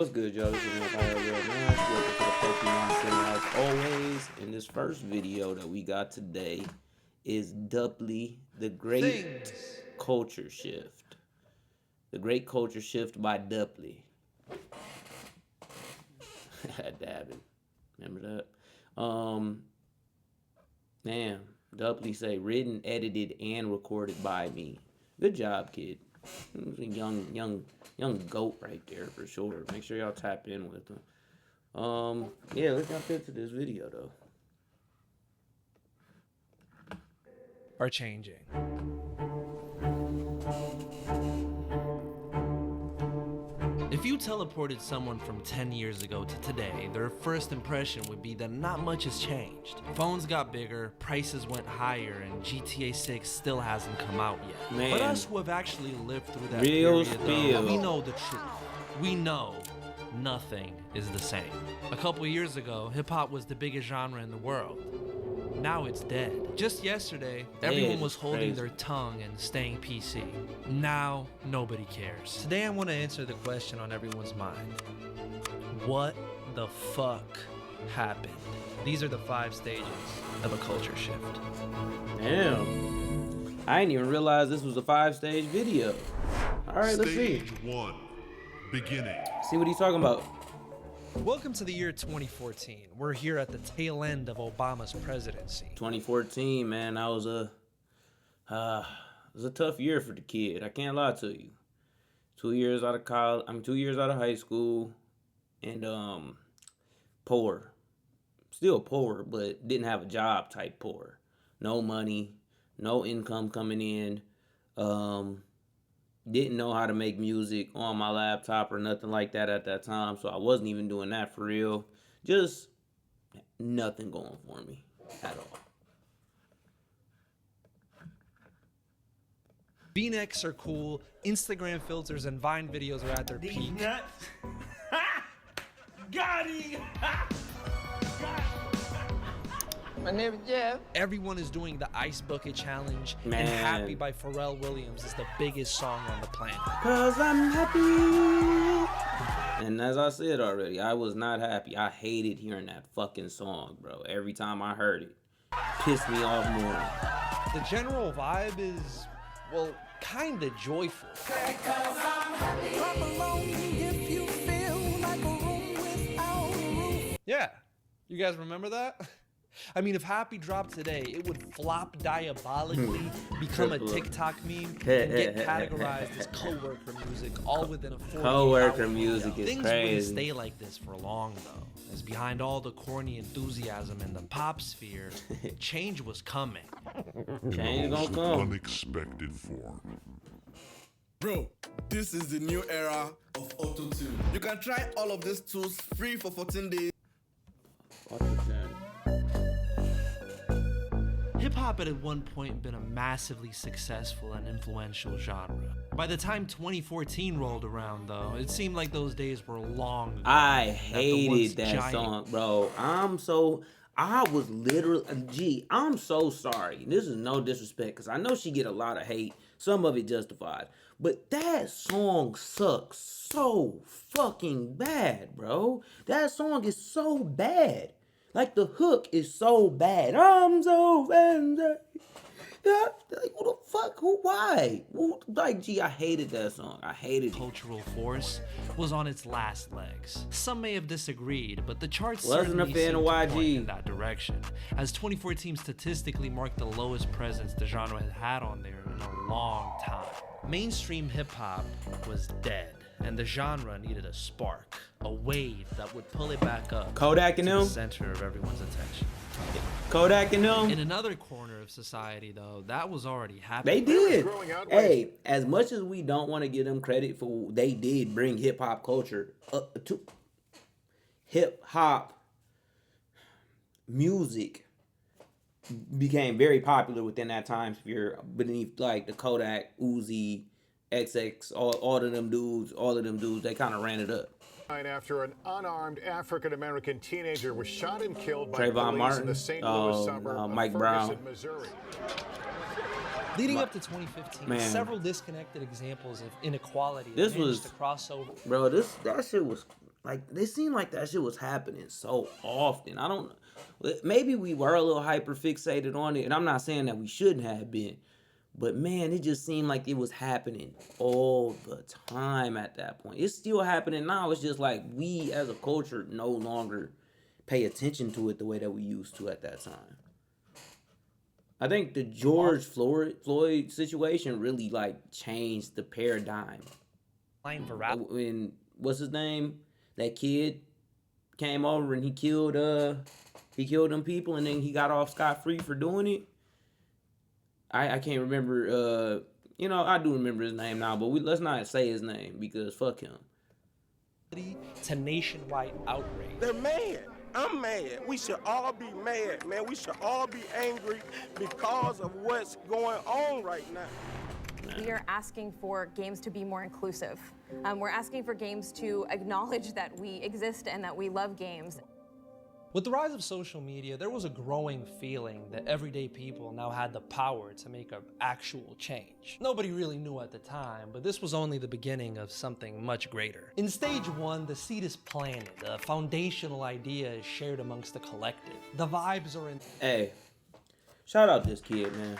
What's good, y'all? This is IRLnash. Welcome to the Pokemon Center. As always, in this first video that we got today is Doubly the Great Culture Shift. The Great Culture Shift by Doubly. Dabbing. Remember that? Damn. Doubly say written, edited, and recorded by me. Good job, kid. Young goat right there for sure. Make sure y'all tap in with him. Yeah, let's jump into this video though. Are changing. If you teleported someone from 10 years ago to today, their first impression would be that not much has changed. Phones got bigger, prices went higher, and GTA 6 still hasn't come out yet. Man. But us who have actually lived through that Real period, spill. though, we know the truth. We know nothing is the same. A couple years ago, hip-hop was the biggest genre in the world. Now it's dead. Just yesterday, everyone was holding their tongue and staying PC. Now, nobody cares. Today I want to answer the question on everyone's mind. What the fuck happened? These are the 5 stages of a culture shift. Damn. I didn't even realize this was a 5-stage video. Alright, let's see. Stage 1. Beginning. See what he's talking about. Welcome to the year 2014. We're here at the tail end of Obama's presidency. 2014, man, that was a tough year for the kid. I can't lie to you. 2 years out of college, 2 years out of high school, and poor. Still poor, but didn't have a job type poor. No money, no income coming in. Didn't know how to make music on my laptop or nothing like that at that time, so I wasn't even doing that for real. Just nothing going for me at all. V-necks are cool, Instagram filters and Vine videos are at their peak. Got him! My name is Jeff. Everyone is doing the Ice Bucket Challenge, Man. and Happy by Pharrell Williams is the biggest song on the planet. 'Cause I'm happy. And as I said already, I was not happy. I hated hearing that fucking song, bro. Every time I heard it, pissed me off more. The general vibe is, well, kinda joyful. Yeah, you guys remember that? I mean, if Happy dropped today, it would flop diabolically, become a TikTok meme, and get categorized as coworker music, all within a 48-hour Coworker window. music is Things crazy. wouldn't stay like this for long, though, as behind all the corny enthusiasm in the pop sphere, change was coming. Change gonna An come. unexpected form. Bro, this is the new era of auto-tune. You can try all of these tools free for 14 days. Hip-hop had at one point been a massively successful and influential genre. By the time 2014 rolled around, though, it seemed like those days were long ago. I once hated that giant- song, bro. I'm so sorry. This is no disrespect, because I know she get a lot of hate. Some of it justified. But that song sucks so fucking bad, bro. That song is so bad. Like, the hook is so bad. I'm so bad. Yeah, like, who the fuck? Why? Like, gee, I hated that song. I hated it. Cultural force was on its last legs. Some may have disagreed, but the charts Wasn't a certainly fan seemed of to point YG. in that direction, as 2014 statistically marked the lowest presence the genre had had on there in a long time. Mainstream hip-hop was dead, and the genre needed a spark, a wave that would pull it back up Kodak and to the them? center of everyone's attention. Kodak and them? In another corner of society, though, that was already happening. They did. Hey, as much as we don't want to give them credit for, they did bring hip hop culture up to hip hop music became very popular within that time sphere beneath like the Kodak, Uzi, XX, all of them dudes, they kind of ran it up. After an unarmed African-American teenager was shot and killed by Trayvon police Martin, in the St. Louis suburb of Mike Ferguson, Brown. Missouri. Leading up to 2015, Man. several disconnected examples of inequality This managed was- to cross over. Bro, that shit was Like, it seemed like that shit was happening so often. I don't know. Maybe we were a little hyper fixated on it, and I'm not saying that we shouldn't have been. But man, it just seemed like it was happening all the time at that point. It's still happening now. It's just like we as a culture no longer pay attention to it the way that we used to at that time. I think the George Floyd situation really like changed the paradigm. When what's his name? That kid came over and he killed them people, and then he got off scot-free for doing it. I can't remember, I do remember his name now, but let's not say his name because fuck him. To nationwide outrage. They're mad. I'm mad. We should all be mad, man. We should all be angry because of what's going on right now. We are asking for games to be more inclusive. We're asking for games to acknowledge that we exist and that we love games. With the rise of social media, there was a growing feeling that everyday people now had the power to make an actual change. Nobody really knew at the time, but this was only the beginning of something much greater. In stage one, the seed is planted, a foundational idea is shared amongst the collective. The vibes are in... Hey, shout out this kid, man.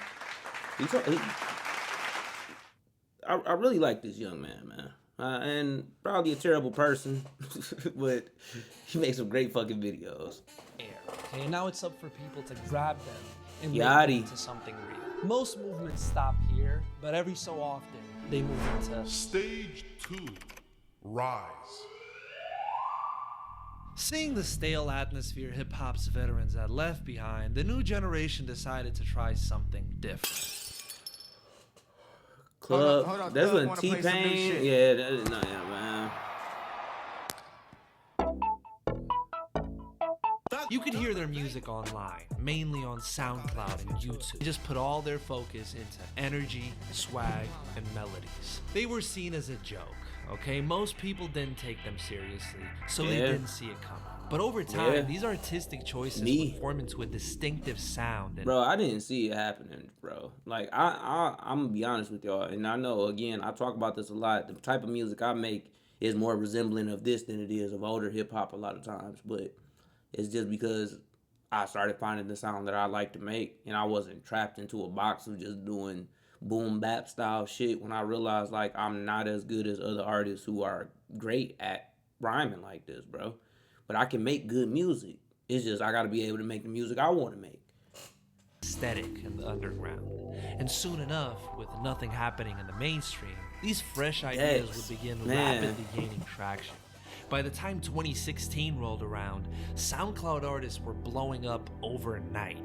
I really like this young man. And probably a terrible person, but he makes some great fucking videos. Okay, and now it's up for people to grab them and make Yachty. them into something real. Most movements stop here, but every so often they move into Stage 2. Rise. Seeing the stale atmosphere hip-hop's veterans had left behind, the new generation decided to try something different. Club, Hold on, that's Club when wanna play some new T-Pain, shit. yeah, man. You could hear their music online, mainly on SoundCloud and YouTube. They just put all their focus into energy, swag, and melodies. They were seen as a joke, okay? Most people didn't take them seriously, so they Yeah. didn't see it coming. But over time, Yeah. these artistic choices Me. would form into a distinctive sound. And Bro, I didn't see it happening, bro. Like, I'm gonna be honest with y'all, and I know, again, I talk about this a lot. The type of music I make is more resembling of this than it is of older hip-hop a lot of times, but it's just because I started finding the sound that I like to make, and I wasn't trapped into a box of just doing boom bap style shit when I realized, like, I'm not as good as other artists who are great at rhyming like this, bro. But I can make good music. It's just I gotta be able to make the music I want to make. aesthetic in the underground. And soon enough, with nothing happening in the mainstream, these fresh ideas Yes, would begin man. rapidly gaining traction. By the time 2016 rolled around, SoundCloud artists were blowing up overnight.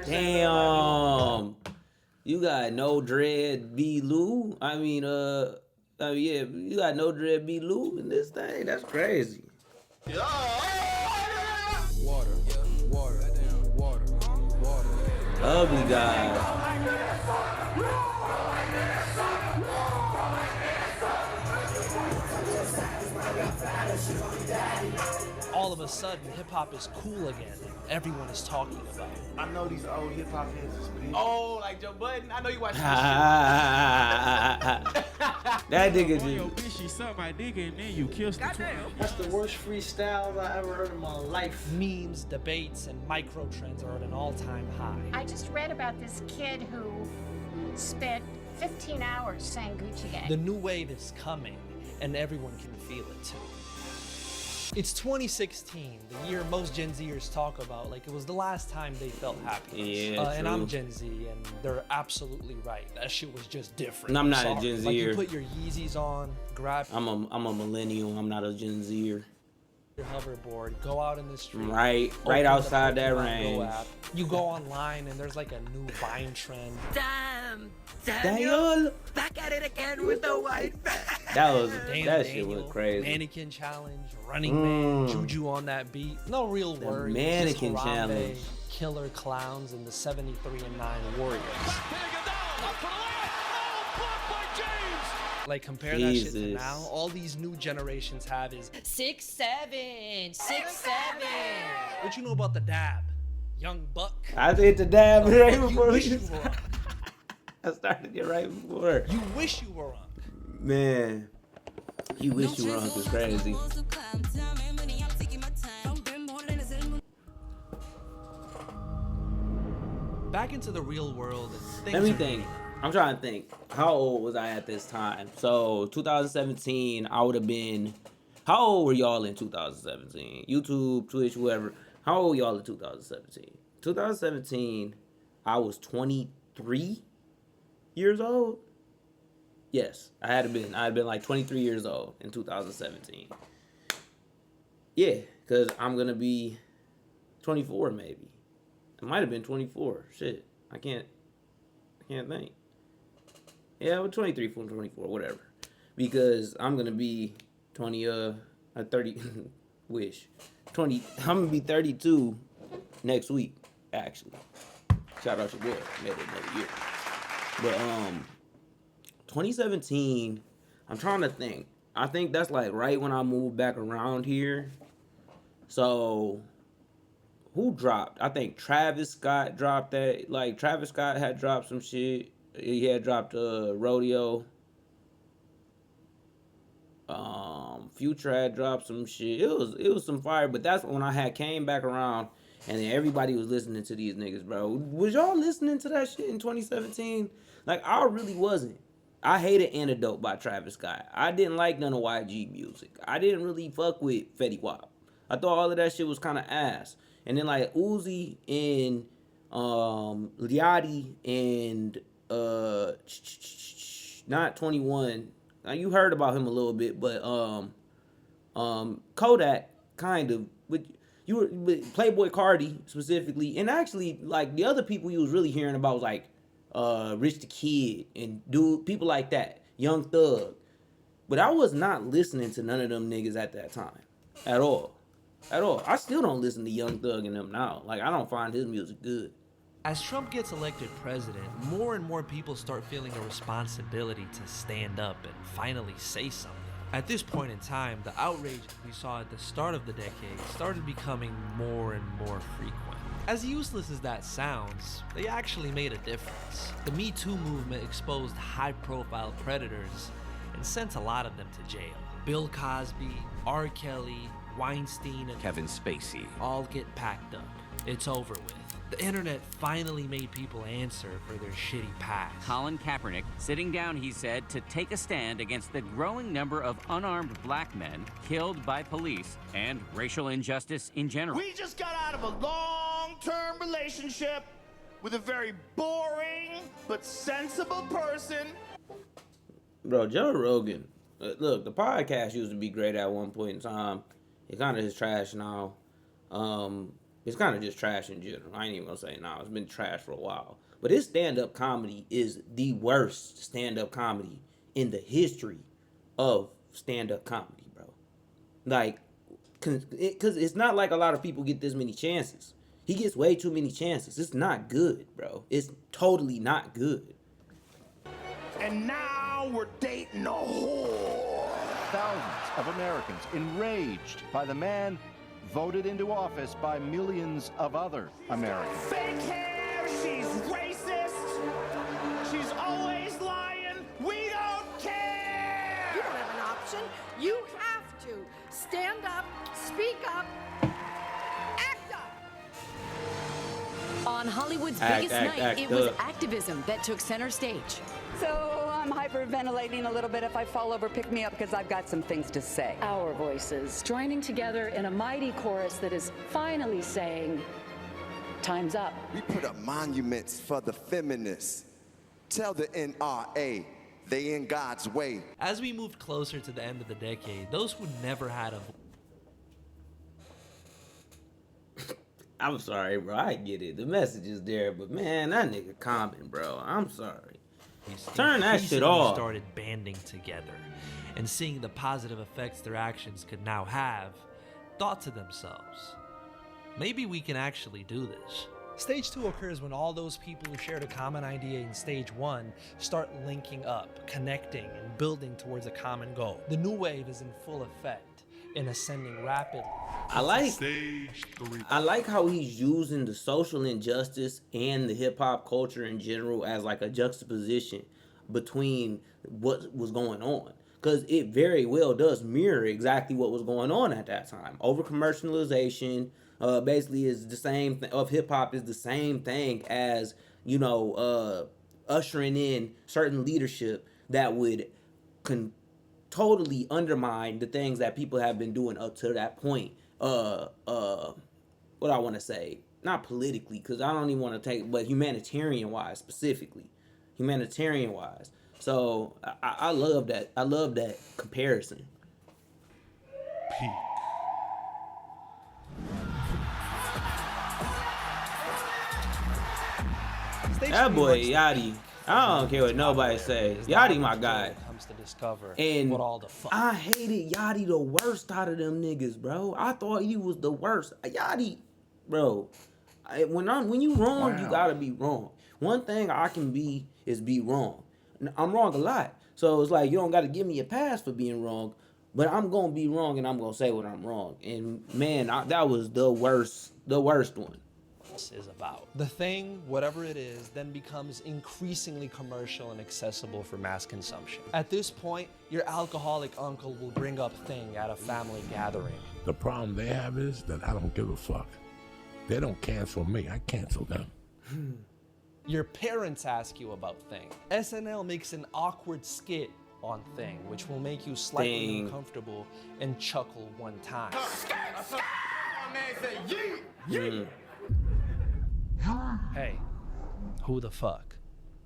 Damn. You got No Dread B. Lou. Yeah, you got No Dread B. Lou in this thing. That's crazy. Ugly guy. all of a sudden hip-hop is cool again. Everyone is talking about it. I know these old hip hop heads is pretty. Oh, like Joe Budden. I know you watch this That nigga Yo, just. bitch, you suck my dick and then you kissed the twin. That's the worst freestyles I ever heard in my life. Memes, debates, and micro trends are at an all-time high. I just read about this kid who spent 15 hours saying Gucci Gang. The new wave is coming, and everyone can feel it too. It's 2016, the year most Gen Zers talk about, like it was the last time they felt happiness. Yeah, and true. I'm Gen Z, and they're absolutely right. That shit was just different. I'm not a Sorry. Gen Like you Zer. put your Yeezys on, grab I'm a millennial. I'm not a Gen Zer. your hoverboard, go out in the street. Right open the outside that Pokemon range. Go app. You go online, and there's like a new Vine trend. Damn, Daniel. back at it again with the white flag. That shit was crazy. Mannequin challenge, Running Man, Juju on that beat. No real The worries. mannequin just Harambe, challenge. Killer Clowns, and the 73-9 Warriors. Like compare that shit to Jesus. now. All these new generations have is 6'7", 6'7". what you know about the dab, Young Buck. I did the dab right You before wish we you were on. I started it right before. You wish you were on. Man, you wish you were Uncle Crazy. Back into the real world. Let me think. I'm trying to think. How old was I at this time? So 2017, I would have been. How old were y'all in 2017? YouTube, Twitch, whoever. How old were y'all in 2017? 2017, I was 23 years old. Yes, I had been like 23 years old in 2017. Yeah, because I'm going to be 24 maybe. It might have been 24. Shit, I can't think. Yeah, well, 23 from 24, whatever. Because I'm going to be 30, wish. 20, I'm going to be 32 next week, actually. Shout out your boy, made it another year. But, 2017, I'm trying to think. I think that's like right when I moved back around here. So, who dropped? I think Travis Scott dropped that. Like, Travis Scott had dropped some shit. He had dropped Rodeo. Future had dropped some shit. It was some fire, but that's when I had came back around and then everybody was listening to these niggas, bro. Was y'all listening to that shit in 2017? Like, I really wasn't. I hated Antidote by Travis Scott. I didn't like none of YG music. I didn't really fuck with Fetty Wap. I thought all of that shit was kind of ass. And then like Uzi and Liati and not 21. Now you heard about him a little bit, but Kodak kind of with Playboy Cardi specifically, and actually like the other people you was really hearing about was like Rich the Kid and people like that, Young Thug. But I was not listening to none of them niggas at that time at all. At all. I still don't listen to Young Thug and them now. Like, I don't find his music good. As Trump gets elected president, more and more people start feeling a responsibility to stand up and finally say something. At this point in time, the outrage we saw at the start of the decade started becoming more and more frequent. As useless as that sounds, they actually made a difference. The Me Too movement exposed high-profile predators and sent a lot of them to jail. Bill Cosby, R. Kelly, Weinstein, and Kevin Spacey all get packed up. It's over with. The internet finally made people answer for their shitty past. Colin Kaepernick sitting down, he said, to take a stand against the growing number of unarmed black men killed by police and racial injustice in general. We just got out of a long-term relationship with a very boring but sensible person. Bro, Joe Rogan. Look, the podcast used to be great at one point in time. It kind of is trash now. It's kind of just trash in general. I ain't even gonna say now. It's been trash for a while. But his stand-up comedy is the worst stand-up comedy in the history of stand-up comedy, bro. Like, because it's not like a lot of people get this many chances. He gets way too many chances. It's not good, bro. It's totally not good. And now we're dating a whore. Thousands of Americans enraged by the man voted into office by millions of other Americans. Fake hair, she's racist, she's always lying, we don't care! You don't have an option, you have to stand up, speak up, act up! On Hollywood's biggest night, it was activism that took center stage. So I'm hyperventilating a little bit. If I fall over, pick me up because I've got some things to say. Our voices joining together in a mighty chorus that is finally saying, time's up. We put up monuments for the feminists. Tell the NRA they in God's way. As we moved closer to the end of the decade, those who never had a I'm sorry, bro. I get it. The message is there, but man, that nigga Common, bro. I'm sorry. Turn that shit off. Started banding together and seeing the positive effects their actions could now have, thought to themselves, maybe we can actually do this. Stage 2 occurs when all those people who shared a common idea in stage 1 start linking up, connecting, and building towards a common goal. The new wave is in full effect and ascending rapidly. I like how he's using the social injustice and the hip hop culture in general as like a juxtaposition between what was going on. Because it very well does mirror exactly what was going on at that time. Over commercialization, basically is the same of hip hop is the same thing as, you know, ushering in certain leadership that would totally undermine the things that people have been doing up to that point. What I want to say, not politically, because I don't even want to take, but humanitarian wise specifically, humanitarian wise. So I love that. I love that comparison. Peak. That boy Yachty, I don't care what nobody says. Yachty my guy. Comes to discover And what all the fuck. I hated Yachty the worst out of them niggas, bro. I thought he was the worst. Yachty, bro. When you wrong, you gotta be wrong. One thing I can be is be wrong. I'm wrong a lot. So it's like, you don't got to give me a pass for being wrong, but I'm going to be wrong and I'm going to say what I'm wrong. And man, that was the worst one. Is about. The thing, whatever it is, then becomes increasingly commercial and accessible for mass consumption. At this point, your alcoholic uncle will bring up Thing at a family gathering. The problem they have is that I don't give a fuck. They don't cancel me, I cancel them. Your parents ask you about Thing. SNL makes an awkward skit on Thing, which will make you slightly uncomfortable and chuckle one time. Hey, who the fuck?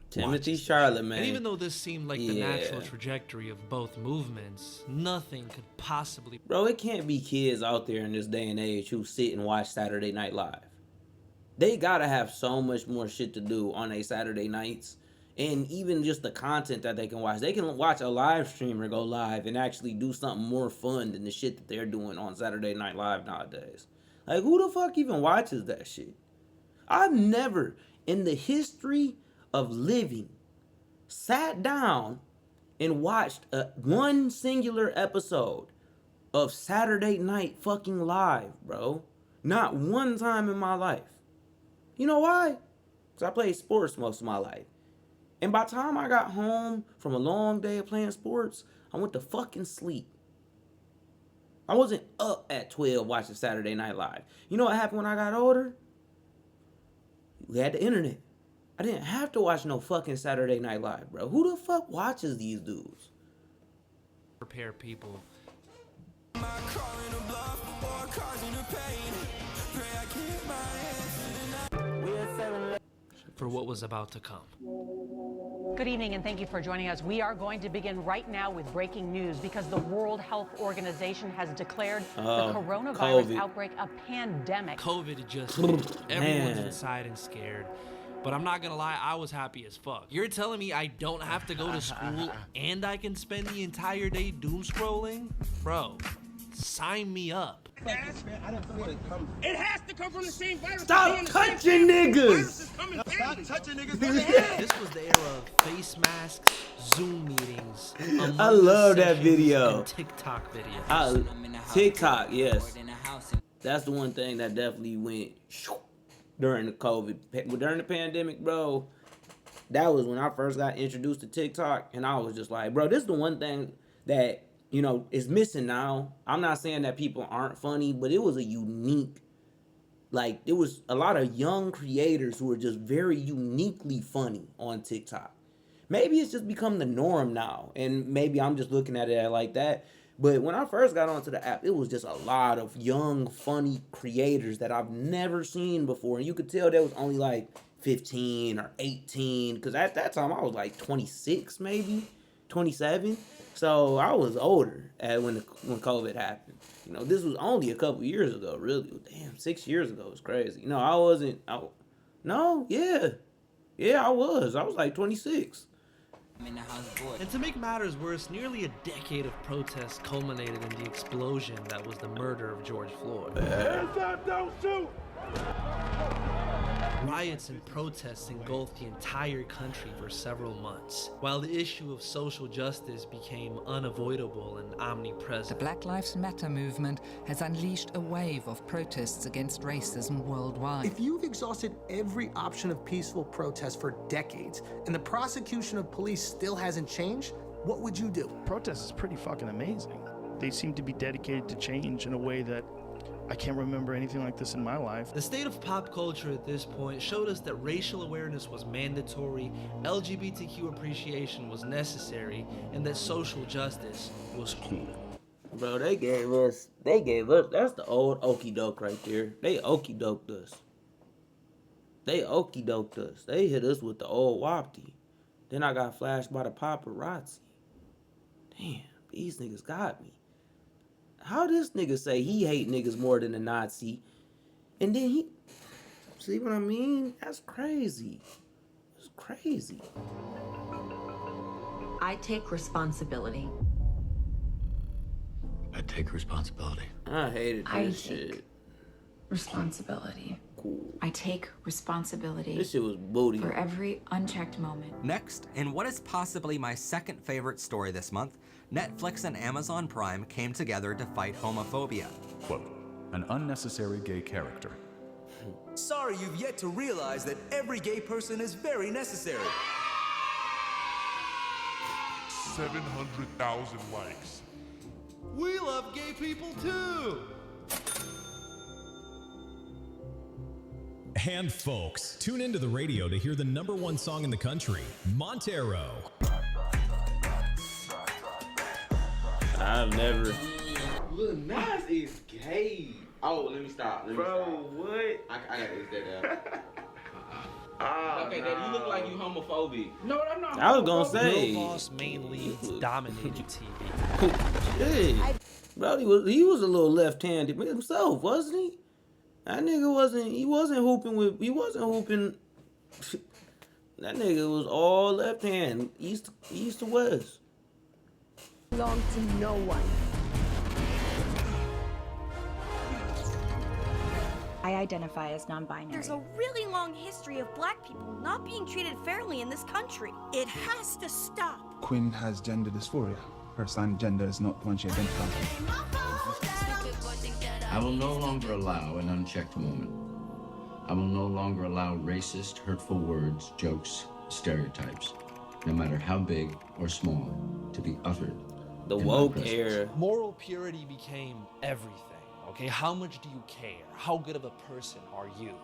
Timothy Charlemagne. And even though this seemed like the natural trajectory of both movements, nothing could possibly... Bro, it can't be kids out there in this day and age who sit and watch Saturday Night Live. They gotta have so much more shit to do on a Saturday nights. And even just the content that they can watch. They can watch a live streamer go live and actually do something more fun than the shit that they're doing on Saturday Night Live nowadays. Like, who the fuck even watches that shit? I've never, in the history of living, sat down and watched one singular episode of Saturday Night fucking Live, bro. Not one time in my life. You know why? Because I played sports most of my life. And by the time I got home from a long day of playing sports, I went to fucking sleep. I wasn't up at 12 watching Saturday Night Live. You know what happened when I got older? We had the internet. I didn't have to watch no fucking Saturday Night Live, bro. Who the fuck watches these dudes? Prepare people. For what was about to come. Good evening and thank you for joining us. We are going to begin right now with breaking news because the World Health Organization has declared the coronavirus outbreak a pandemic. COVID just, everyone's inside and scared. But I'm not gonna lie, I was happy as fuck. You're telling me I don't have to go to school and I can spend the entire day doom scrolling? Bro, sign me up. It has to come from the same virus. Stop touching niggas! Stop touching niggas. This was the era of face masks, Zoom meetings. I love that video. And TikTok videos. TikTok, yes. That's the one thing that definitely went during the COVID. During the pandemic, bro. That was when I first got introduced to TikTok. And I was just like, bro, this is the one thing that, you know, is missing now. I'm not saying that people aren't funny, but it was a unique, like, it was a lot of young creators who were just very uniquely funny on TikTok. Maybe it's just become the norm now, and maybe I'm just looking at it like that. But when I first got onto the app, it was just a lot of young, funny creators that I've never seen before. And you could tell there was only like 15 or 18, because at that time I was like 26, maybe 27. So I was older when COVID happened. You know, this was only a couple years ago, really. Damn, 6 years ago. It's crazy. You know, I wasn't. Yeah, I was. I was like 26. And to make matters worse, nearly a decade of protests culminated in the explosion that was the murder of George Floyd. Hands up, don't shoot! Riots and protests engulfed the entire country for several months, while the issue of social justice became unavoidable and omnipresent. The Black Lives Matter movement has unleashed a wave of protests against racism worldwide. If you've exhausted every option of peaceful protest for decades, and the prosecution of police still hasn't changed, what would you do? Protest is pretty fucking amazing. They seem to be dedicated to change in a way that I can't remember anything like this in my life. The state of pop culture at this point showed us that racial awareness was mandatory, LGBTQ appreciation was necessary, and that social justice was cool. Bro, they gave us, that's the old okie doke right there. They okie doked us. They hit us with the old wapty. Then I got flashed by the paparazzi. Damn, these niggas got me. How this nigga say he hate niggas more than a Nazi? And then he... See what I mean? That's crazy. It's crazy. I take responsibility. I take responsibility. I hated this shit. Responsibility. Cool. I take responsibility. This shit was booty. For every unchecked moment. Next, in what is possibly my second favorite story this month, Netflix and Amazon Prime came together to fight homophobia. Quote, an unnecessary gay character. Sorry you've yet to realize that every gay person is very necessary. 700,000 likes. We love gay people too! And folks, tune into the radio to hear the #1 song in the country, Montero. I've never. Lil Nas is gay. Oh, let me stop. Bro, what? I gotta edit that out. Okay, Dad, you look like you homophobic. No, I'm not. I was gonna say. Lil Boss main leads dominated TV. Shit. Bro, he was a little left-handed himself, wasn't he? That nigga wasn't hooping. That nigga was all left hand, east to west. Belong to no one. I identify as non-binary. There's a really long history of black people not being treated fairly in this country. It has to stop. Quinn has gender dysphoria. Her assigned gender is not the one she identifies with. I will no longer allow an unchecked moment. I will no longer allow racist, hurtful words, jokes, stereotypes, no matter how big or small, to be uttered. The woke era. Moral purity became everything. Okay, how much do you care? How good of a person are you?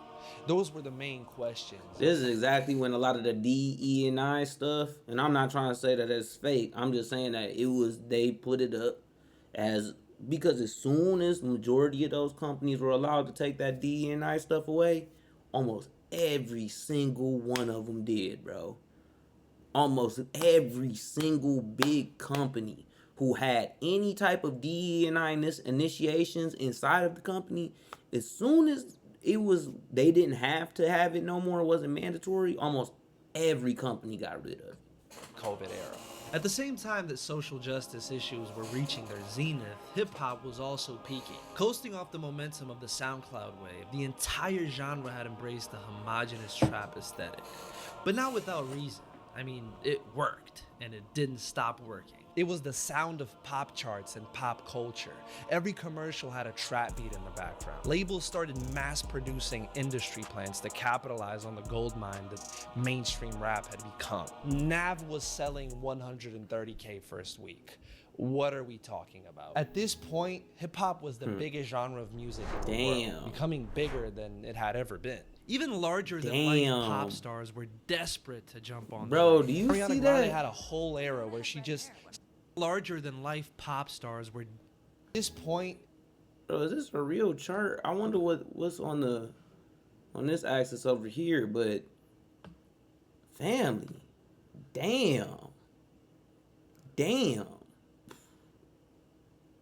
Those were the main questions. This is exactly when a lot of the DE&I stuff, and I'm not trying to say that it's fake. I'm just saying that they put it up as, because as soon as the majority of those companies were allowed to take that DE&I stuff away, almost every single one of them did, bro. Almost every single big company who had any type of DE&I initiations inside of the company, as soon as they didn't have to have it no more, it wasn't mandatory, almost every company got rid of it. COVID era. At the same time that social justice issues were reaching their zenith, hip-hop was also peaking. Coasting off the momentum of the SoundCloud wave, the entire genre had embraced the homogenous trap aesthetic. But not without reason. I mean, it worked, and it didn't stop working. It was the sound of pop charts and pop culture. Every commercial had a trap beat in the background. Labels started mass producing industry plans to capitalize on the goldmine that mainstream rap had become. Nav was selling 130K first week. What are we talking about? At this point, hip-hop was the biggest genre of music in the world, becoming bigger than it had ever been. Even larger than life pop stars were desperate to jump on. Bro, do you Ariana see Grande that? had a whole era where she just larger than life pop stars were. At this point, bro, is this a real chart? I wonder what's on this axis over here, but family. Damn.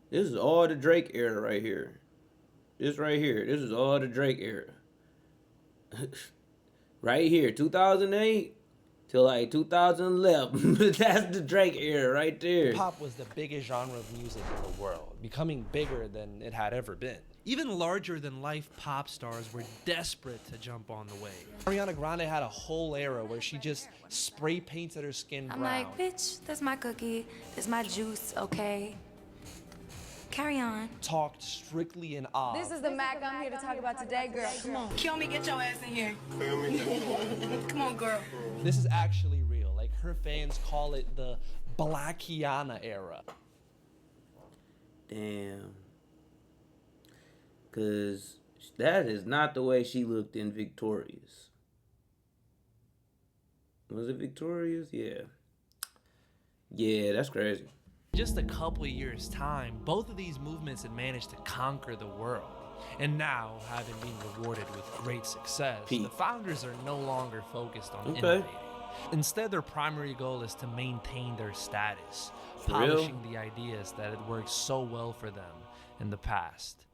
This is all the Drake era right here. This right here. This is all the Drake era. Right here, 2008. till like 2011. That's the Drake era right there. Pop was the biggest genre of music in the world, becoming bigger than it had ever been. Even larger-than-life pop stars were desperate to jump on the wave. Ariana Grande had a whole era where she just spray painted her skin brown. I'm like, bitch, that's my cookie, that's my juice, okay? Carry on. Talked strictly in awe. This is the Mac I'm here to talk about today, girl. Come on. Kill me, get your ass in here. Come on, girl. This is actually real. Like, her fans call it the Blackiana era. Damn. Because that is not the way she looked in Victorious. Was it Victorious? Yeah. Yeah, that's crazy. Just a couple of years' time, both of these movements had managed to conquer the world. And now, having been rewarded with great success, the founders are no longer focused on innovating. Instead, their primary goal is to maintain their status, polishing the ideas that had worked so well for them in the past.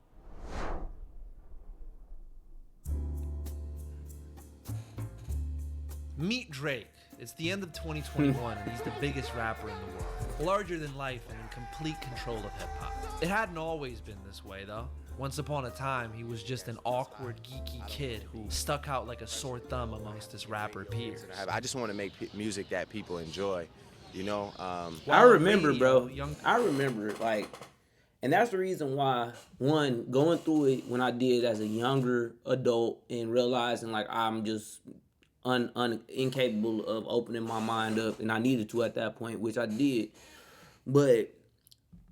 Meet Drake. It's the end of 2021 and he's the biggest rapper in the world. Larger than life and in complete control of hip-hop. It hadn't always been this way though. Once upon a time, he was just an awkward, geeky kid who stuck out like a sore thumb amongst his rapper peers. I just want to make music that people enjoy, you know? I remember, bro. I remember, like, and that's the reason why, one, going through it when I did as a younger adult and realizing, like, I'm just incapable of opening my mind up, and I needed to at that point, which I did. But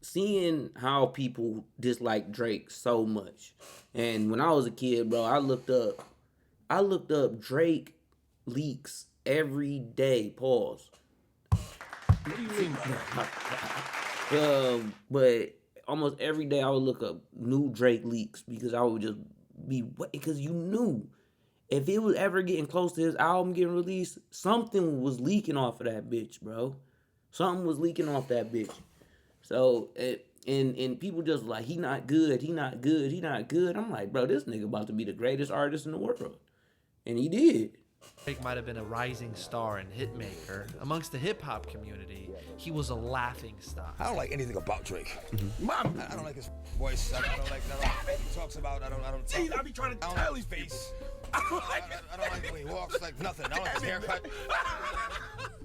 seeing how people dislike Drake so much, and when I was a kid, bro, I looked up Drake leaks every day. Pause. What do you mean? But almost every day I would look up new Drake leaks because I would just be, because you knew if it was ever getting close to his album getting released, something was leaking off of that bitch, bro. Something was leaking off that bitch. So, and people just like, he not good, he not good, he not good. I'm like, bro, this nigga about to be the greatest artist in the world. And he did. Drake might have been a rising star and hitmaker. Amongst the hip-hop community, he was a laughing stock. I don't like anything about Drake. Mom, I don't like his voice. I don't like what he talks about. I be trying to tell his face. I don't like the way he walks, like nothing. I don't like his haircut.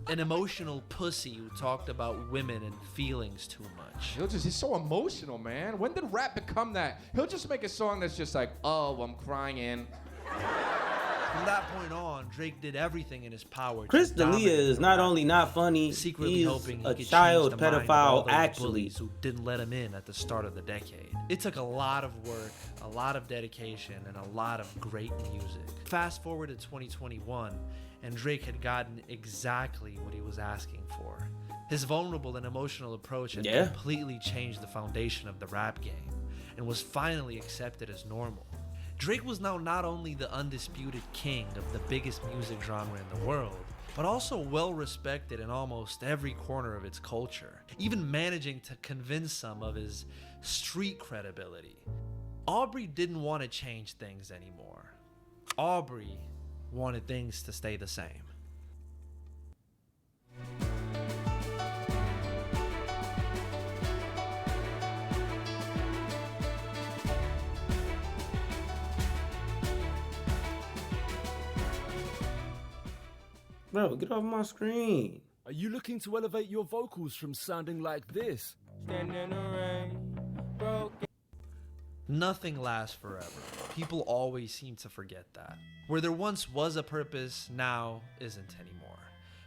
An emotional pussy who talked about women and feelings too much. He's so emotional, man. When did rap become that? He'll just make a song that's just like, oh, I'm crying. From that point on, Drake did everything in his power. Chris D'Elia is not only not funny, secretly he's hoping he a could child change the mind of all pedophile, those actually. bullies who didn't let him in at the start of the decade. It took a lot of work, a lot of dedication, and a lot of great music. Fast forward to 2021, and Drake had gotten exactly what he was asking for. His vulnerable and emotional approach had completely changed the foundation of the rap game, and was finally accepted as normal. Drake was now not only the undisputed king of the biggest music genre in the world, but also well respected in almost every corner of its culture, even managing to convince some of his street credibility. Aubrey didn't want to change things anymore. Aubrey wanted things to stay the same. Bro, get off my screen. Are you looking to elevate your vocals from sounding like this? Nothing lasts forever. People always seem to forget that. Where there once was a purpose, now isn't anymore.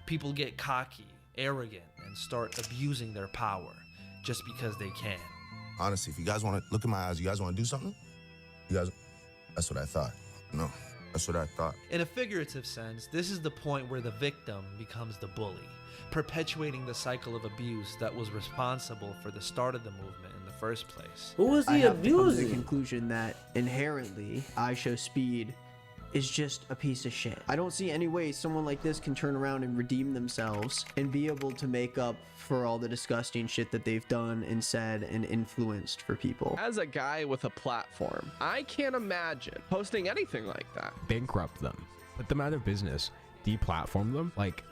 People get cocky, arrogant, and start abusing their power just because they can. Honestly, if you guys want to look in my eyes, you guys want to do something? You guys, that's what I thought. No. That's what I thought. In a figurative sense, this is the point where the victim becomes the bully, perpetuating the cycle of abuse that was responsible for the start of the movement in the first place. Who was I he have to come to abusing? the conclusion that inherently, I Show Speed is just a piece of shit. I don't see any way someone like this can turn around and redeem themselves and be able to make up for all the disgusting shit that they've done and said and influenced for people. As a guy with a platform, I can't imagine posting anything like that. Bankrupt them, put them out of business, deplatform them. Like,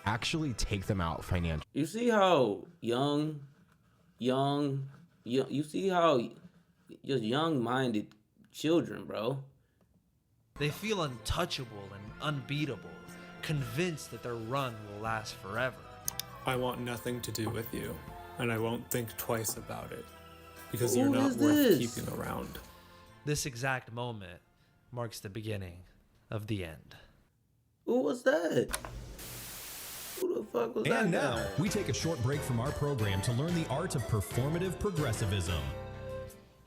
actually take them out financially. You see how young, you see how just young-minded children, bro. They feel untouchable and unbeatable, convinced that their run will last forever. I want nothing to do with you, and I won't think twice about it, because Who you're not is worth this? keeping around. This exact moment marks the beginning of the end. Who was that? Who the fuck was that? And now, guy? we take a short break from our program to learn the art of performative progressivism.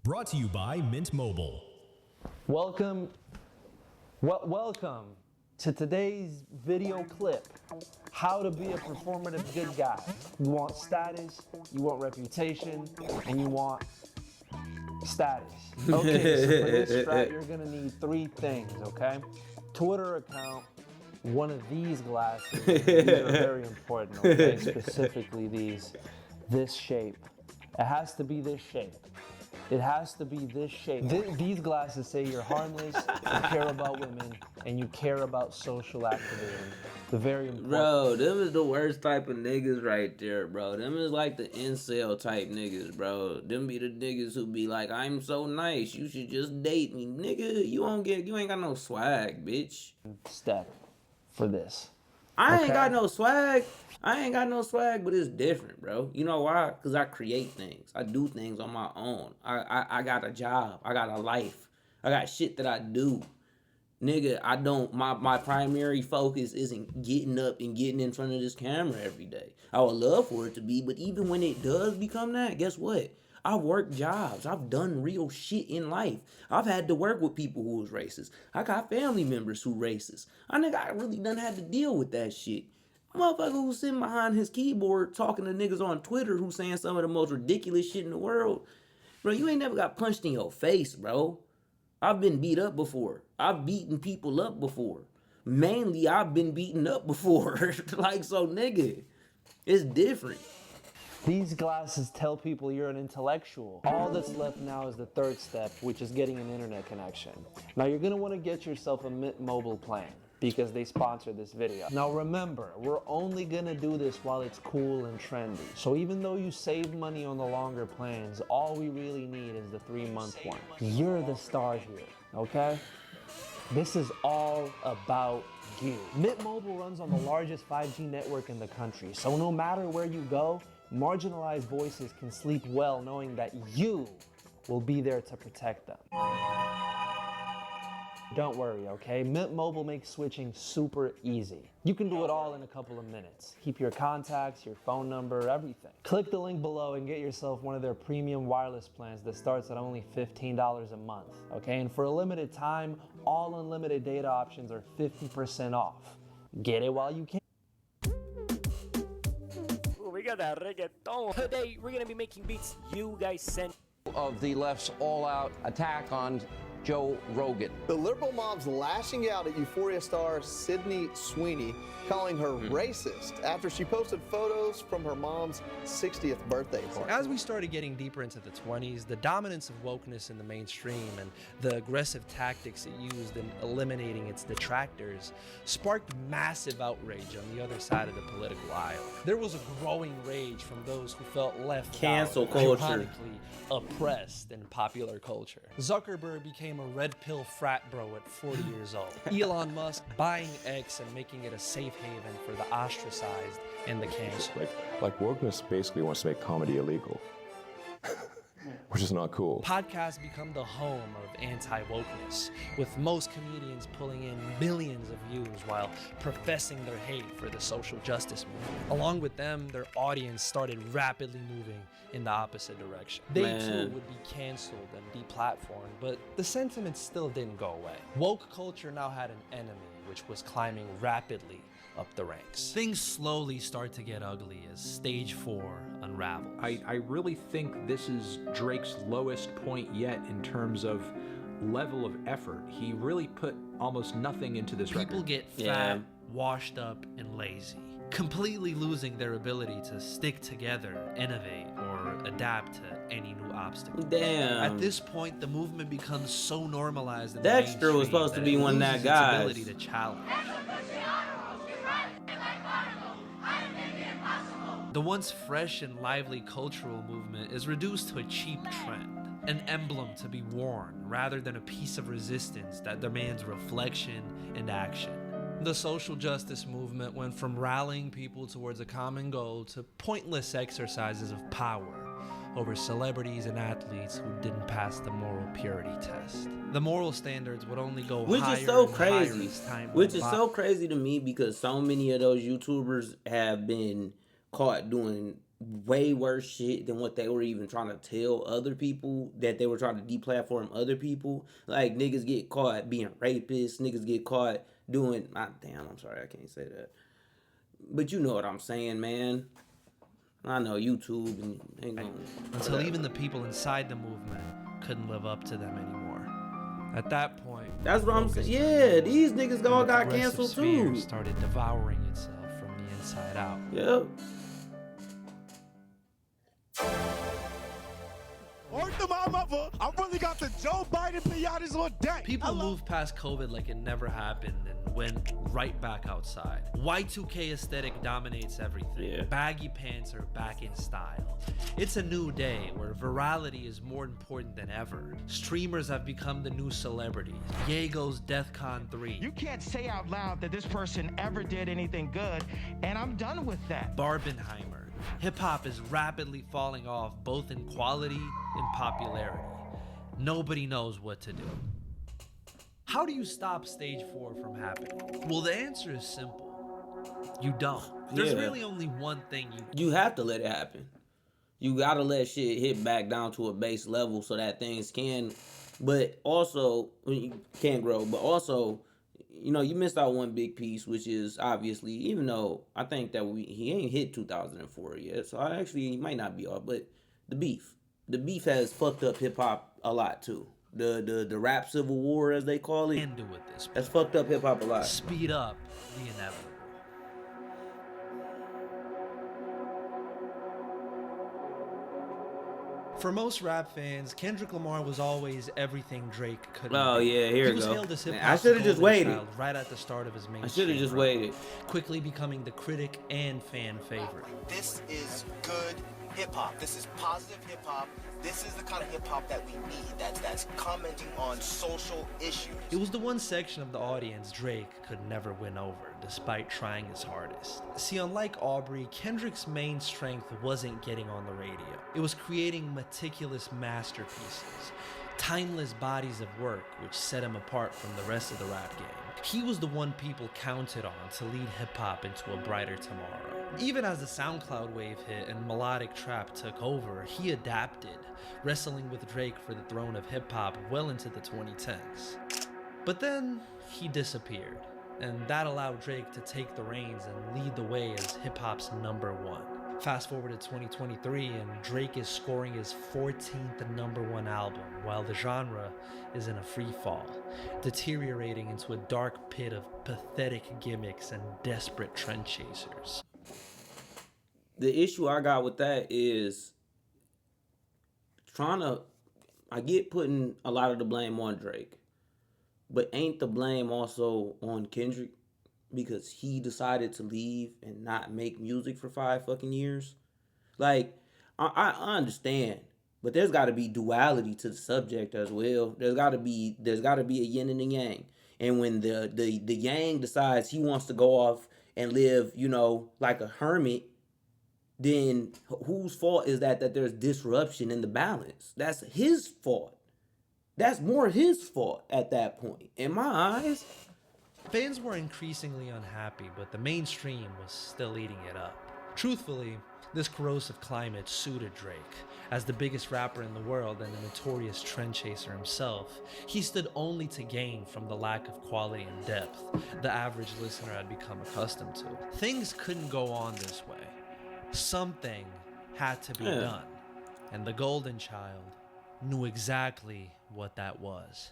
Brought to you by Mint Mobile. Welcome to today's video clip, how to be a performative good guy. You want status, you want reputation, and you want status. Okay, so for this strat, you're gonna need 3 things, okay? Twitter account, one of these glasses. These are very important, okay? Specifically this shape. It has to be this shape. It has to be this shape. These glasses say you're harmless, you care about women, and you care about social activism. The very important. Bro, them is the worst type of niggas right there, bro. Them is like the incel type niggas, bro. Them be the niggas who be like, I'm so nice, you should just date me. Nigga, you ain't got no swag, bitch. Step for this. I ain't got no swag. I ain't got no swag, but it's different, bro. You know why? Because I create things. I do things on my own. I got a job. I got a life. I got shit that I do. Nigga, I don't, my primary focus isn't getting up and getting in front of this camera every day. I would love for it to be, but even when it does become that, guess what? I've worked jobs. I've done real shit in life. I've had to work with people who was racist. I got family members who racist. I really done had to deal with that shit. Motherfucker who's sitting behind his keyboard talking to niggas on Twitter who's saying some of the most ridiculous shit in the world. Bro, you ain't never got punched in your face, bro. I've been beat up before. I've beaten people up before. Mainly, I've been beaten up before. Like, so nigga, it's different. These glasses tell people you're an intellectual. All that's left now is the 3rd step, which is getting an internet connection. Now you're gonna wanna get yourself a Mint Mobile plan because they sponsor this video. Now remember, we're only gonna do this while it's cool and trendy. So even though you save money on the longer plans, all we really need is the 3-month one. You're the star here, okay? This is all about you. Mint Mobile runs on the largest 5G network in the country, so no matter where you go, marginalized voices can sleep well knowing that you will be there to protect them. Don't worry, okay? Mint Mobile makes switching super easy. You can do it all in a couple of minutes. Keep your contacts, your phone number, everything. Click the link below and get yourself one of their premium wireless plans that starts at only $15 a month, okay? And for a limited time, all unlimited data options are 50% off. Get it while you can. We got that reggaeton. Today, we're gonna be making beats you guys sent. Of the left's all-out attack on Joe Rogan. The liberal mom's lashing out at Euphoria star Sydney Sweeney, calling her racist after she posted photos from her mom's 60th birthday party. As we started getting deeper into the 20s, the dominance of wokeness in the mainstream and the aggressive tactics it used in eliminating its detractors sparked massive outrage on the other side of the political aisle. There was a growing rage from those who felt left Cancel out, culture. ironically oppressed in popular culture. Zuckerberg became a red pill frat bro at 40 years old. Elon Musk buying X and making it a safe haven for the ostracized and the canceled. Like wokeness basically wants to make comedy illegal, which is not cool. Podcasts become the home of anti-wokeness, with most comedians pulling in millions of views while professing their hate for the social justice movement. Along with them, their audience started rapidly moving in the opposite direction. They too would be canceled and deplatformed, but the sentiment still didn't go away. Woke culture now had an enemy, which was climbing rapidly up the ranks. Things slowly start to get ugly as stage 4 unravels. I really think this is Drake's lowest point yet in terms of level of effort. He really put almost nothing into this record. People get fat, washed up, and lazy, completely losing their ability to stick together, innovate, or adapt to any new obstacle. Damn. At this point, the movement becomes so normalized in Dexter was supposed to be one of that guys. ability to challenge. The once fresh and lively cultural movement is reduced to a cheap trend, an emblem to be worn rather than a piece of resistance that demands reflection and action. The social justice movement went from rallying people towards a common goal to pointless exercises of power over celebrities and athletes who didn't pass the moral purity test. The moral standards would only go Which higher is so and higher crazy. as time Which went is by. so crazy to me because so many of those YouTubers have been caught doing way worse shit than what they were even trying to tell other people, that they were trying to deplatform other people. Like, niggas get caught being rapists, niggas get caught doing, damn, I'm sorry, I can't say that. But you know what I'm saying, man. I know YouTube and ain't gonna, Until whatever. even the people inside the movement couldn't live up to them anymore. At that point, That's what I'm focus saying. turned Yeah, inward, these niggas and all the got progressive canceled sphere too. started devouring itself from the inside out. Yep. Word to my mother, I really got the Joe Biden pinatas on deck. People moved past COVID like it never happened and went right back outside. Y2K aesthetic dominates everything. Yeah. Baggy pants are back in style. It's a new day where virality is more important than ever. Streamers have become the new celebrities. Yego's DEFCON 3. You can't say out loud that this person ever did anything good, and I'm done with that. Barbenheimer. Hip-hop is rapidly falling off both in quality and popularity. Nobody knows what to do. How do you stop stage 4 from happening? Well, the answer is simple. You don't. There's Yeah. really only one thing You have to let it happen. You gotta let shit hit back down to a base level so that things can, but also you can grow. But also, you know, you missed out one big piece, which is obviously, even though I think that he ain't hit 2004 yet, so I actually he might not be off. But the beef has fucked up hip hop a lot too. The rap civil war, as they call it, can do with this. That's fucked up hip hop a lot. Speed up the inevitable. For most rap fans, Kendrick Lamar was always everything Drake couldn't Oh, be. yeah, here he we was go. hailed as Man, hip-hop's I should've just golden waited. child right at the start of his I mainstream should have just run, waited. quickly becoming the critic and fan favorite. This is good hip-hop. This is positive hip-hop. This is the kind of hip-hop that we need, that's commenting on social issues. It was the one section of the audience Drake could never win over, despite trying his hardest. See, unlike Aubrey, Kendrick's main strength wasn't getting on the radio. It was creating meticulous masterpieces, timeless bodies of work which set him apart from the rest of the rap game. He was the one people counted on to lead hip-hop into a brighter tomorrow. Even as the SoundCloud wave hit and melodic trap took over, he adapted, wrestling with Drake for the throne of hip-hop well into the 2010s. But then, he disappeared, and that allowed Drake to take the reins and lead the way as hip-hop's #1. Fast forward to 2023, and Drake is scoring his 14th #1 album, while the genre is in a free fall, deteriorating into a dark pit of pathetic gimmicks and desperate trend chasers. The issue I got with that is I get putting a lot of the blame on Drake, but ain't the blame also on Kendrick? Because he decided to leave and not make music for 5 fucking years. Like, I understand, but there's got to be duality to the subject as well. There's got to be a yin and a yang. And when the yang decides he wants to go off and live, you know, like a hermit, then whose fault is that there's disruption in the balance? That's his fault. That's more his fault at that point, in my eyes. Fans were increasingly unhappy, but the mainstream was still eating it up. Truthfully, this corrosive climate suited Drake. As the biggest rapper in the world and a notorious trend chaser himself, he stood only to gain from the lack of quality and depth the average listener had become accustomed to. Things couldn't go on this way. Something had to be done, and the Golden Child knew exactly what that was.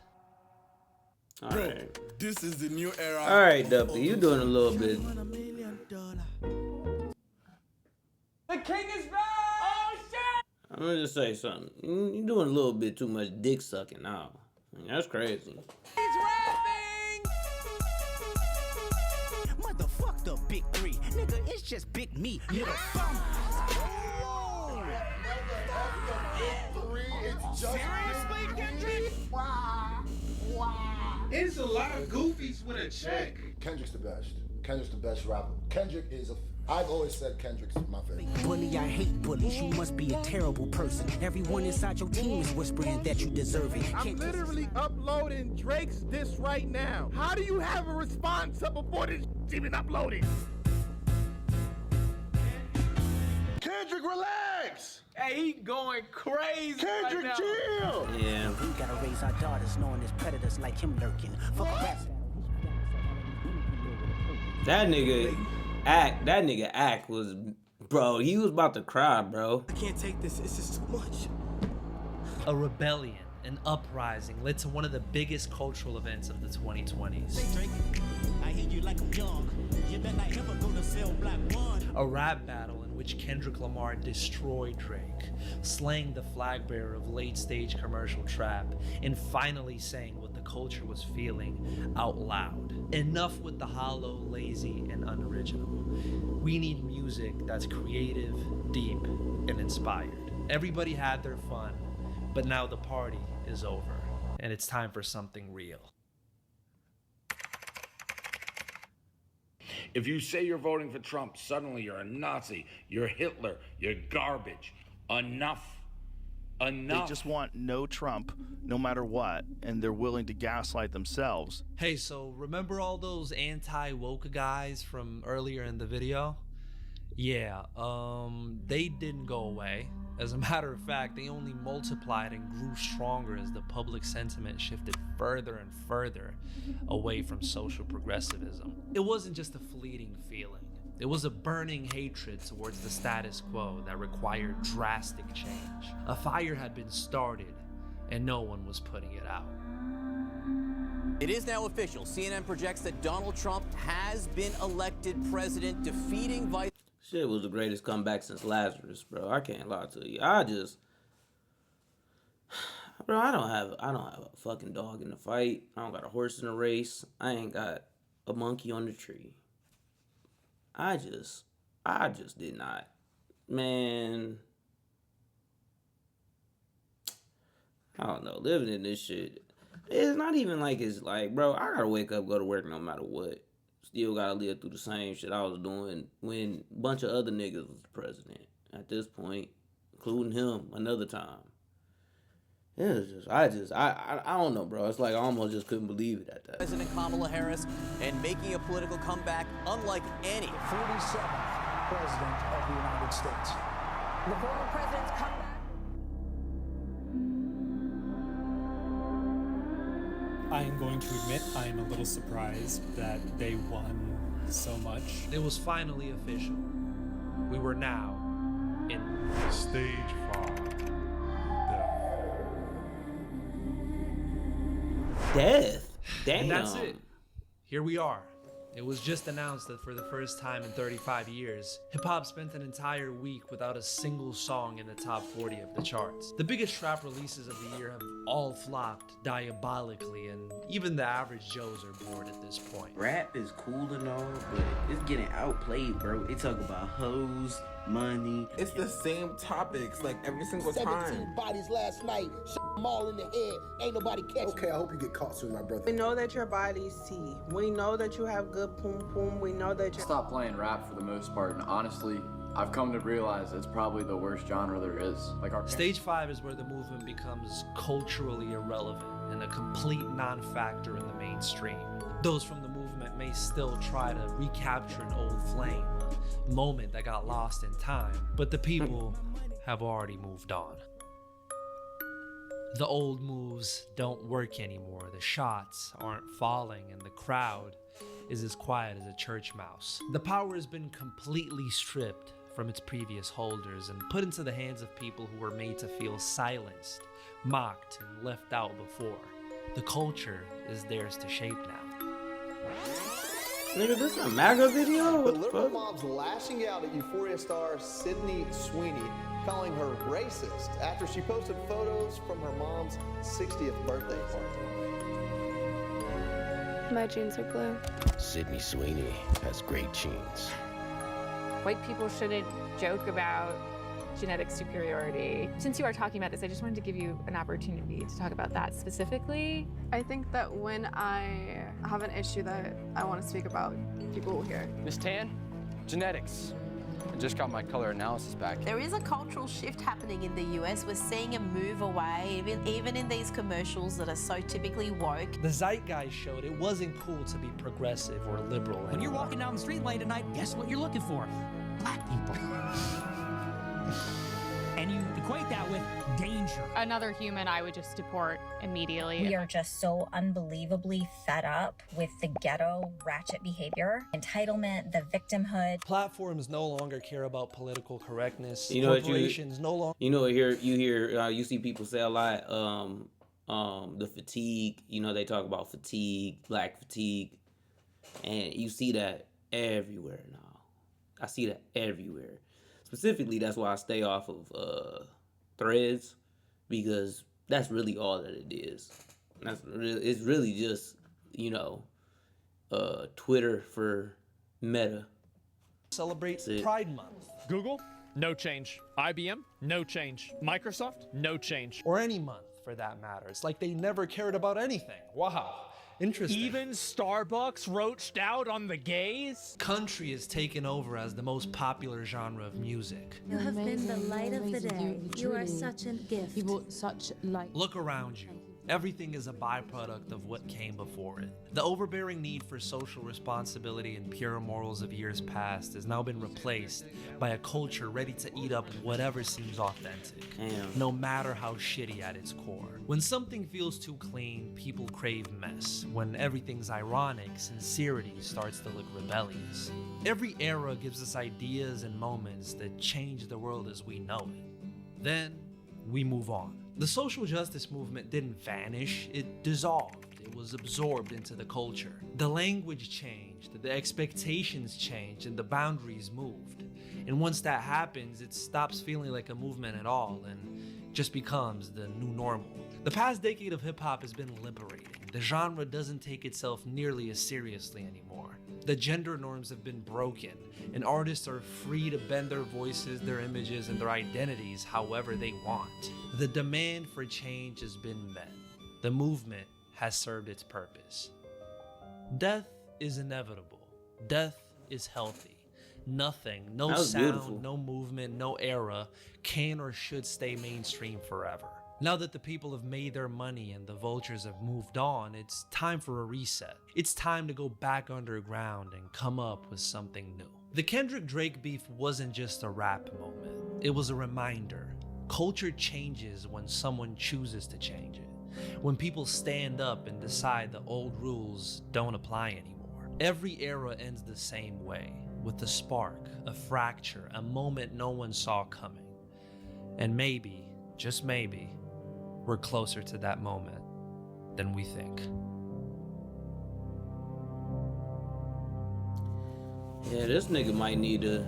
All right. This is the new era. All right, Duffy, you doing a little bit. The king is back! Oh shit! I'm gonna just say something. You're doing a little bit too much dick sucking now. I mean, that's crazy. He's rapping! Motherfuck the bitch. big three. Nigga, it's just big me. Little bum. Seriously, Kendrick? Wow. It's a lot of goofies with a check. Kendrick's the best. Kendrick's the best rapper. Kendrick is I've always said Kendrick's my favorite. Bully, I hate bullies. You must be a terrible person. Everyone inside your team is whispering that you deserve it. I'm literally uploading Drake's diss right now. How do you have a response up before this even uploaded? Kendrick, relax! Hey, he going crazy. Kendrick, right now. chill! Yeah. We gotta raise our daughters knowing there's predators like him lurking. Fuck a rap. That nigga act was, bro, he was about to cry, bro. I can't take this. It's just too much. A rebellion, an uprising led to one of the biggest cultural events of the 2020s. I hear you like I'm young. You better not ever go to cell block 1. A rap battle in which Kendrick Lamar destroyed Drake, slaying the flag bearer of late-stage commercial trap, and finally saying what the culture was feeling out loud. Enough with the hollow, lazy, and unoriginal. We need music that's creative, deep, and inspired. Everybody had their fun, but now the party is over, and it's time for something real. If you say you're voting for Trump, suddenly you're a Nazi, you're Hitler, you're garbage. Enough. They just want no Trump, no matter what, and they're willing to gaslight themselves. Hey, so remember all those anti-woke guys from earlier in the video? Yeah, they didn't go away. As a matter of fact, they only multiplied and grew stronger as the public sentiment shifted further and further away from social progressivism. It wasn't just a fleeting feeling. It was a burning hatred towards the status quo that required drastic change. A fire had been started, and no one was putting it out. It is now official. CNN projects that Donald Trump has been elected president, defeating Vice. Shit was the greatest comeback since Lazarus, bro. I can't lie to you. Bro, I don't have a fucking dog in the fight. I don't got a horse in the race. I ain't got a monkey on the tree. I just did not. Man, I don't know. Living in this shit, it's not even like it's like, bro, I gotta wake up, go to work no matter what. Still gotta live through the same shit I was doing when a bunch of other niggas was the president. At this point, including him another time. It was just, I don't know, bro. It's like I almost just couldn't believe it at that. President Kamala Harris and making a political comeback unlike any. 47th President of the United States. The former president's comeback. I am going to admit I am a little surprised that they won so much. It was finally official. We were now in Stage 5. Death. Damn. And that's it. Here we are. It was just announced that for the first time in 35 years, hip-hop spent an entire week without a single song in the top 40 of the charts. The biggest trap releases of the year have all flopped diabolically, and even the average Joes are bored at this point. Rap is cool and all, but it's getting outplayed, bro. They talk about hoes, money. It's the same topics like every single 17 bodies last night. Them all in the head. Ain't nobody catching. Okay, I hope you get caught soon, my brother. We know that your body's T. We know that you have good poom poom. We know that you stop playing rap for the most part, and honestly, I've come to realize it's probably the worst genre there is. Like our Stage 5 is where the movement becomes culturally irrelevant and a complete non-factor in the mainstream. Those from the movement may still try to recapture an old flame, a moment that got lost in time, but the people have already moved on. The old moves don't work anymore, the shots aren't falling, and the crowd is as quiet as a church mouse. The power has been completely stripped from its previous holders and put into the hands of people who were made to feel silenced, mocked, and left out before. The culture is theirs to shape now. Nigga, this is a MAGA video? The liberal mob's lashing out at Euphoria star Sydney Sweeney, calling her racist after she posted photos from her mom's 60th birthday party. My jeans are blue. Sydney Sweeney has great genes. White people shouldn't joke about genetic superiority. Since you are talking about this, I just wanted to give you an opportunity to talk about that specifically. I think that when I have an issue that I want to speak about, people will hear. Miss Tan, genetics. I just got my color analysis back. There is a cultural shift happening in the US. We're seeing a move away, even in these commercials that are so typically woke. The zeitgeist showed it wasn't cool to be progressive or liberal. When you're walking down the street late at night, guess what you're looking for? Black people. And you equate that with danger. Another human I would just deport immediately. We are just so unbelievably fed up with the ghetto ratchet behavior, entitlement, the victimhood. Platforms no longer care about political correctness. You know Corporations no longer. You know, you see people say a lot, the fatigue. You know, they talk about fatigue, black fatigue, and you see that everywhere now. I see that everywhere. Specifically, that's why I stay off of Threads, because that's really all that it is. It's really just, you know, Twitter for Meta. Celebrate Pride Month. Google, no change. IBM, no change. Microsoft, no change. Or any month, for that matter. It's like they never cared about anything. Wow. Interesting. Even Starbucks roached out on the gays? Country is taken over as the most popular genre of music. You have been the light of the day. You are such a gift. You brought such light. Look around you. Everything is a byproduct of what came before it. The overbearing need for social responsibility and pure morals of years past has now been replaced by a culture ready to eat up whatever seems authentic, no matter how shitty at its core. When something feels too clean, people crave mess. When everything's ironic, sincerity starts to look rebellious. Every era gives us ideas and moments that change the world as we know it. Then we move on. The social justice movement didn't vanish, it dissolved. It was absorbed into the culture. The language changed, the expectations changed, and the boundaries moved. And once that happens, it stops feeling like a movement at all and just becomes the new normal. The past decade of hip-hop has been liberating. The genre doesn't take itself nearly as seriously anymore. The gender norms have been broken, and artists are free to bend their voices, their images, and their identities however they want. The demand for change has been met. The movement has served its purpose. Death is inevitable. Death is healthy. Nothing, no sound, beautiful. No movement, no era can or should stay mainstream forever. Now that the people have made their money and the vultures have moved on, it's time for a reset. It's time to go back underground and come up with something new. The Kendrick-Drake beef wasn't just a rap moment. It was a reminder. Culture changes when someone chooses to change it. When people stand up and decide the old rules don't apply anymore. Every era ends the same way, with a spark, a fracture, a moment no one saw coming. And maybe, just maybe, we're closer to that moment than we think. Yeah, this nigga might need to...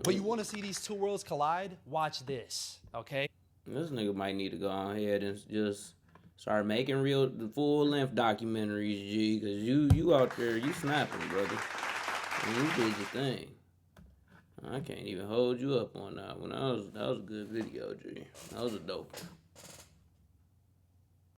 But you want to see these two worlds collide? Watch this, okay? This nigga might need to go ahead and just start making real, full-length documentaries, G, because you out there, you snapping, brother. And you did your thing. I can't even hold you up on that one. That was a good video, G. That was a dope one.